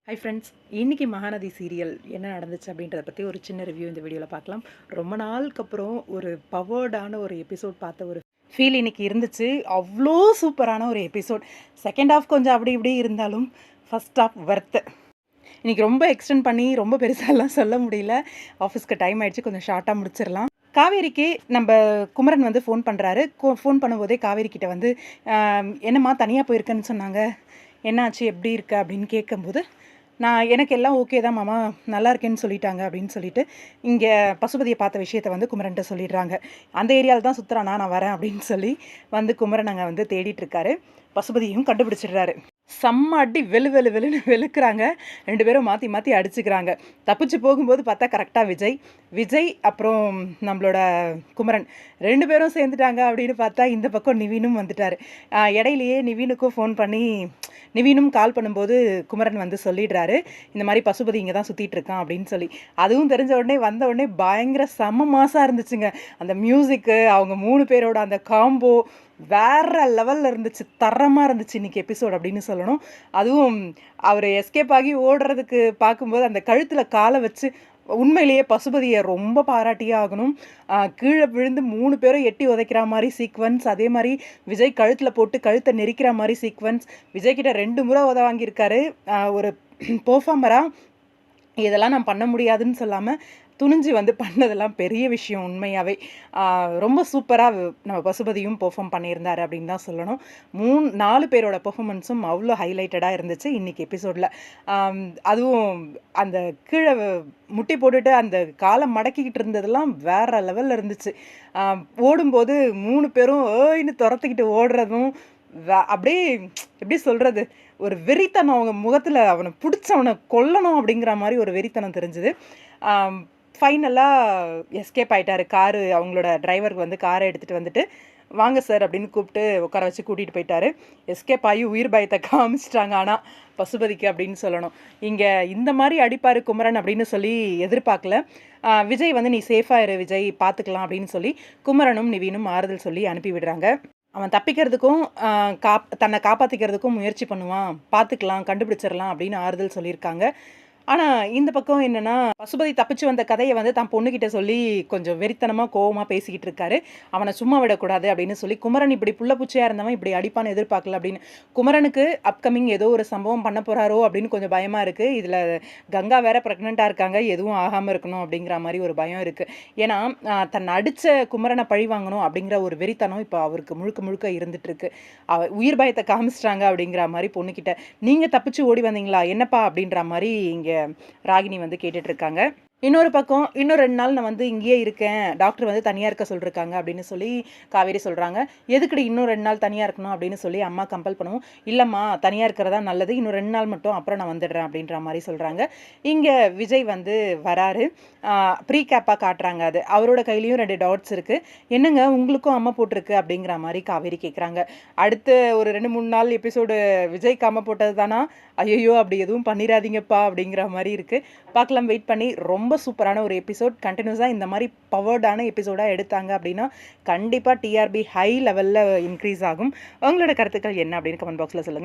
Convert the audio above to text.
Hi friends, இன்னைக்கு Mahanadi serial என்ன நடந்துச்சு அப்படின்றத பற்றி ஒரு சின்ன ரிவ்யூ இந்த வீடியோவில் பார்க்கலாம். ரொம்ப நாளுக்கு அப்புறம் ஒரு பவர்டான ஒரு எபிசோட் பார்த்த ஒரு ஃபீல் இன்னைக்கு இருந்துச்சு. அவ்வளோ சூப்பரான ஒரு எபிசோட். செகண்ட் ஹாஃப் கொஞ்சம் அப்படி இப்படி இருந்தாலும் ஃபர்ஸ்ட் ஹாஃப் வர்த்து. இன்னைக்கு ரொம்ப எக்ஸ்டெண்ட் பண்ணி ரொம்ப பெருசாலாம் சொல்ல முடியல. ஆஃபீஸ்க்கு டைம் ஆயிடுச்சு, கொஞ்சம் ஷார்ட்டாக முடிச்சிடலாம். காவேரிக்கு நம்ம குமரன் வந்து ஃபோன் பண்ணுறாரு. ஃபோன் பண்ணும்போதே காவேரி கிட்ட வந்து என்னம்மா தனியாக போயிருக்கேன்னு சொன்னாங்க, என்னாச்சு எப்படி இருக்க அப்படின்னு கேட்கும்போது, எனக்கு எல்லாம் ஓகே தான் மாமா, நல்லா இருக்கேன்னு சொல்லிட்டாங்க அப்படின்னு சொல்லிட்டு இங்கே பசுபதியை பார்த்த விஷயத்த வந்து குமரன்ட்ட சொல்லிடுறாங்க. அந்த ஏரியாவில் தான் சுற்றுறானா, நான் வரேன் அப்படின்னு சொல்லி வந்து குமரன் அங்கே வந்து தேடிட்டு இருக்காரு. பசுபதியும் கண்டுபிடிச்சிடுறாரு. செம்ம அடி, வெளு வெளு வெளுன்னு வெளுக்கிறாங்க. 2 பேரும் மாற்றி மாற்றி அடிச்சுக்கிறாங்க. தப்பிச்சு போகும்போது பார்த்தா கரெக்டாக விஜய் அப்புறம் நம்மளோட குமரன் 2 பேரும் சேர்ந்துட்டாங்க அப்படின்னு பார்த்தா இந்த பக்கம் நிவீனும் வந்துட்டார். இடையிலேயே நிவீனுக்கும் ஃபோன் பண்ணி நிவீனும் கால் பண்ணும்போது குமரன் வந்து சொல்லிடுறாரு, இந்த மாதிரி பசுபதி இங்கே தான் சுற்றிட்டு இருக்கான் அப்படின்னு சொல்லி. அதுவும் தெரிஞ்ச உடனே வந்த உடனே பயங்கர செம்ம மாசாக இருந்துச்சுங்க. அந்த மியூசிக்கு, அவங்க 3 பேரோட அந்த காம்போ வேற லெவலில் இருந்துச்சு. தரமாக இருந்துச்சு இன்றைக்கி எபிசோட் அப்படின்னு சொல்லணும். அதுவும் அவர் எஸ்கேப் ஆகி ஓடுறதுக்கு பார்க்கும்போது அந்த கழுத்தில் காலை வச்சு உண்மையிலேயே பசுபதியை ரொம்ப பாராட்டியே ஆகணும். கீழே விழுந்து 3 பேரும் எட்டி உதைக்கிற மாதிரி சீக்வன்ஸ், அதே மாதிரி விஜய் கழுத்தில் போட்டு கழுத்தை நெரிக்கிற மாதிரி சீக்வன்ஸ். விஜய்கிட்ட 2 முறை உத வாங்கியிருக்காரு. ஒரு பெர்ஃபார்மராக இதெல்லாம் நான் பண்ண முடியாதுன்னு சொல்லாமல் துணிஞ்சு வந்து பண்ணதெல்லாம் பெரிய விஷயம் உண்மையாகவே. ரொம்ப சூப்பராக நம்ம பசுபதியும் பெர்ஃபார்ம் பண்ணியிருந்தார் அப்படின்னு தான் சொல்லணும். 4 பேரோட பெர்ஃபார்மன்ஸும் அவ்வளோ ஹைலைட்டடாக இருந்துச்சு இன்றைக்கி எபிசோடில். அதுவும் அந்த கீழே முட்டி போட்டுட்டு அந்த காலை மடக்கிக்கிட்டு இருந்ததெல்லாம் வேறு லெவலில் இருந்துச்சு. ஓடும்போது 3 பேரும் ஏன்னு துரத்துக்கிட்டு ஓடுறதும் அப்படியே எப்படி சொல்கிறது, ஒரு வெறித்தனம் அவங்க முகத்தில், அவனை பிடிச்சவனை கொல்லணும் அப்படிங்கிற மாதிரி ஒரு வெறித்தனம் தெரிஞ்சுது. ஃபைனலாக எஸ்கேப் ஆகிட்டார். அவங்களோட டிரைவருக்கு வந்து காரை எடுத்துகிட்டு வந்துட்டு, வாங்க சார் அப்படின்னு கூப்பிட்டு உட்கார வச்சு கூட்டிகிட்டு போயிட்டாரு. எஸ்கேப் ஆகி உயிர் பயத்தை காமிச்சிட்டாங்க ஆனால் பசுபதிக்கு அப்படின்னு சொல்லணும். இங்கே இந்த மாதிரி அடிப்பார் குமரன் அப்படின்னு சொல்லி எதிர்பார்க்கல. விஜய் வந்து நீ சேஃபாக இரு விஜய், பார்த்துக்கலாம் அப்படின்னு சொல்லி குமரனும் நிவீனும் ஆறுதல் சொல்லி அனுப்பி விடுறாங்க. அவன் தப்பிக்கிறதுக்கும் தன்னை காப்பாற்றிக்கிறதுக்கும் முயற்சி பண்ணுவான், பார்த்துக்கலாம், கண்டுபிடிச்சிடலாம் அப்படின்னு ஆறுதல் சொல்லியிருக்காங்க. ஆனால் இந்த பக்கம் என்னென்னா, பசுபதி தப்பிச்சு வந்த கதையை வந்து தான் பொண்ணுக்கிட்ட சொல்லி கொஞ்சம் வெறித்தனமாக கோவமாக பேசிக்கிட்டு இருக்காரு. அவனை சும்மா விடக்கூடாது அப்படின்னு சொல்லி, குமரன் இப்படி புள்ளப்பூச்சியாக இருந்தவன் இப்படி அடிப்பான்னு எதிர்பார்க்கல அப்படின்னு. குமரனுக்கு அப்கமிங் ஏதோ ஒரு சம்பவம் பண்ண போகிறாரோ அப்படின்னு கொஞ்சம் பயமாக இருக்குது. இதில் கங்கா வேற ப்ரெக்னெண்ட்டாக இருக்காங்க, எதுவும் ஆகாமல் இருக்கணும் அப்படிங்கிற மாதிரி ஒரு பயம் இருக்குது. ஏன்னா தன்னை அடித்த குமரனை பழி வாங்கணும் அப்படிங்கிற ஒரு வெறித்தனம் இப்போ அவருக்கு முழுக்க முழுக்க இருந்துகிட்ருக்கு. உயிர் பயத்தை காமிச்சிட்டாங்க அப்படிங்கிற மாதிரி பொண்ணுக்கிட்ட. நீங்கள் தப்பிச்சு ஓடி வந்தீங்களா என்னப்பா அப்படின்ற மாதிரி இங்கே ராகினி வந்து கேட்டுட்டு இருக்காங்க. இன்னொரு பக்கம் இன்னும் 2 நாள் நான் வந்து இங்கேயே இருக்கேன், டாக்டர் வந்து தனியாக இருக்க சொல்லிருக்காங்க அப்படின்னு சொல்லி காவேரி சொல்கிறாங்க. எதுக்குடி இன்னும் 2 நாள் தனியாக இருக்கணும் அப்படின்னு சொல்லி அம்மா கம்பல் பண்ணுவோம். இல்லைம்மா தனியாக இருக்கிறதா நல்லது, இன்னும் 2 நாள் மட்டும், அப்புறம் நான் வந்துடுறேன் அப்படின்ற மாதிரி சொல்கிறாங்க. இங்கே விஜய் வந்து வராரு. ப்ரீ கேப்பாக காட்டுறாங்க. அது அவரோட கையிலையும் 2 டாட்ஸ் இருக்குது. என்னங்க உங்களுக்கும் அம்மா போட்டிருக்கு அப்படிங்கிற மாதிரி காவேரி கேட்குறாங்க. அடுத்து ஒரு 2-3 நாள் எபிசோடு விஜய்க்கு அம்மா போட்டது தானா, ஐயோ அப்படி எதுவும் பண்ணிடாதீங்கப்பா அப்படிங்கிற மாதிரி இருக்குது. பார்க்கலாம், வெயிட் பண்ணி. ரொம்ப சூப்பரான ஒரு எபிசோட். கண்டினியூஸாக இந்த மாதிரி பவர்டான எபிசோடாக எடுத்தாங்க அப்படின்னா கண்டிப்பாக டிஆர்பி ஹை லெவலில் இன்க்ரீஸ் ஆகும். உங்களோட கருத்துக்கள் என்ன அப்படின்னு கமெண்ட் பாக்ஸில் சொல்லுங்கள்.